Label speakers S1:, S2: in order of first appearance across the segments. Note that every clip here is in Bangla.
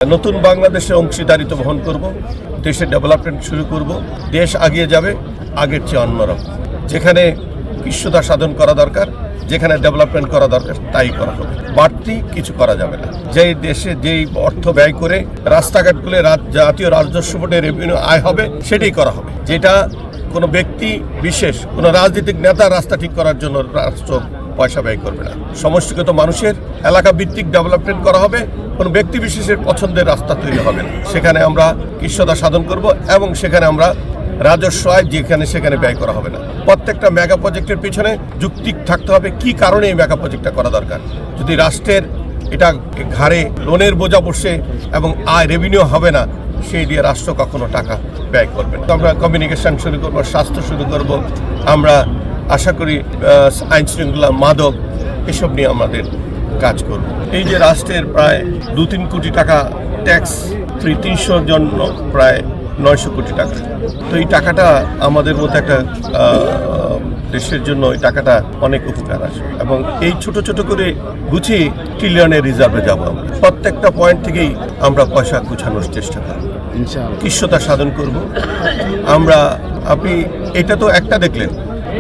S1: নতুন বাংলাদেশের অংশীদারিত্ব বহন করব, দেশের ডেভেলপমেন্ট শুরু করব, দেশ এগিয়ে যাবে আগের চেয়ে অন্যরকম। যেখানে বিশ্বতা সাধন করা দরকার, যেখানে ডেভেলপমেন্ট করা দরকার তাই করা হবে, বাড়তি কিছু করা যাবে না। যেই দেশে যেই অর্থ ব্যয় করে রাস্তাঘাটগুলো জাতীয় রাজস্ব বোর্ডে রেভিনিউ আয় হবে সেটাই করা হবে। যেটা কোনো ব্যক্তি বিশেষ কোনো রাজনৈতিক নেতা রাস্তা ঠিক করার জন্য রাষ্ট্র পয়সা ব্যয় করবে না। সমষ্টিগত মানুষের এলাকা ভিত্তিক ডেভেলপমেন্ট করা হবে, কোনো ব্যক্তি বিশেষের পছন্দের রাস্তা তৈরি হবে না। সেখানে আমরা কৃষ্ণতা সাধন করব এবং সেখানে আমরা রাজস্ব আয় যেখানে সেখানে ব্যয় করা হবে না। প্রত্যেকটা মেগা প্রজেক্টের পিছনে যুক্তি থাকতে হবে কি কারণে এই মেগা প্রজেক্টটা করা দরকার। যদি রাষ্ট্রের এটা ঘাড়ে লোনের বোঝা বসে এবং আয় রেভিনিউ হবে না, সেই দিয়ে রাষ্ট্র কখনো টাকা ব্যয় করবে না। আমরা কমিউনিকেশন শুরু করব, স্বাস্থ্য শুরু করব, আমরা আশা করি আইন শৃঙ্খলা, মাদক এসব নিয়ে আমাদের কাজ করব। এই যে রাষ্ট্রের প্রায় 2-3 কোটি টাকা ট্যাক্স ফ্রি, 300 জন্য প্রায় 900 কোটি টাকা। তো এই টাকাটা আমাদের মধ্যে একটা দেশের জন্য এই টাকাটা অনেক উপকার আসবে এবং এই ছোট ছোট করে গুছিয়ে ট্রিলিয়নের রিজার্ভে যাব। আমরা প্রত্যেকটা পয়েন্ট থেকেই আমরা পয়সা গুছানোর চেষ্টা করব, কৃষ্ণতা সাধন করব আমরা। আপনি এটা তো একটা দেখলেন,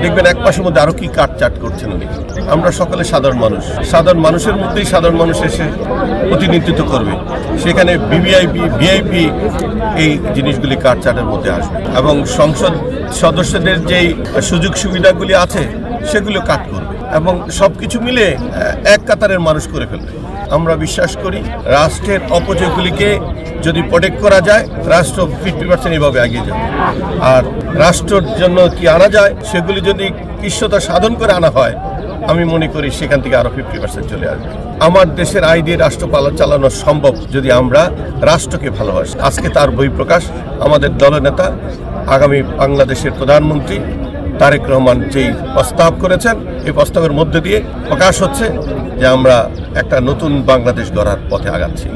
S1: দেখবেন এক মাসের মধ্যে আরো কি কাটচাট করছেন উনি। আমরা সকলে সাধারণ মানুষ, সাধারণ মানুষের মধ্যেই সাধারণ মানুষ এসে প্রতিনিধিত্ব করবে। সেখানে ভিআইপি এই জিনিসগুলি কাটচাটের মধ্যে আসবে এবং সংসদ সদস্যদের যেই সুযোগ সুবিধাগুলি আছে সেগুলো কাট করবে এবং সবকিছু মিলে এক কাতারের মানুষ করে ফেলবে। আমরা বিশ্বাস করি রাষ্ট্রের অপচয়গুলিকে যদি প্রোটেক্ট করা যায়, রাষ্ট্র 50% এভাবে এগিয়ে যাবে। আর রাষ্ট্রের জন্য কি আনা যায় সেগুলি যদি কৃষ্ণতা সাধন করে আনা হয়, আমি মনে করি সেখান থেকে আরো 50% চলে আসবে। আমার দেশের আয় দিয়ে রাষ্ট্র চালানো সম্ভব যদি আমরা রাষ্ট্রকে ভালোবাসি। আজকে তার বহিঃপ্রকাশ আমাদের দলনেতা আগামী বাংলাদেশের প্রধানমন্ত্রী তারেক রহমান যেই প্রস্তাব করেছেন, এই প্রস্তাবের মধ্যে দিয়ে প্রকাশ হচ্ছে যে আমরা একটা নতুন বাংলাদেশ গড়ার পথে আগাচ্ছি।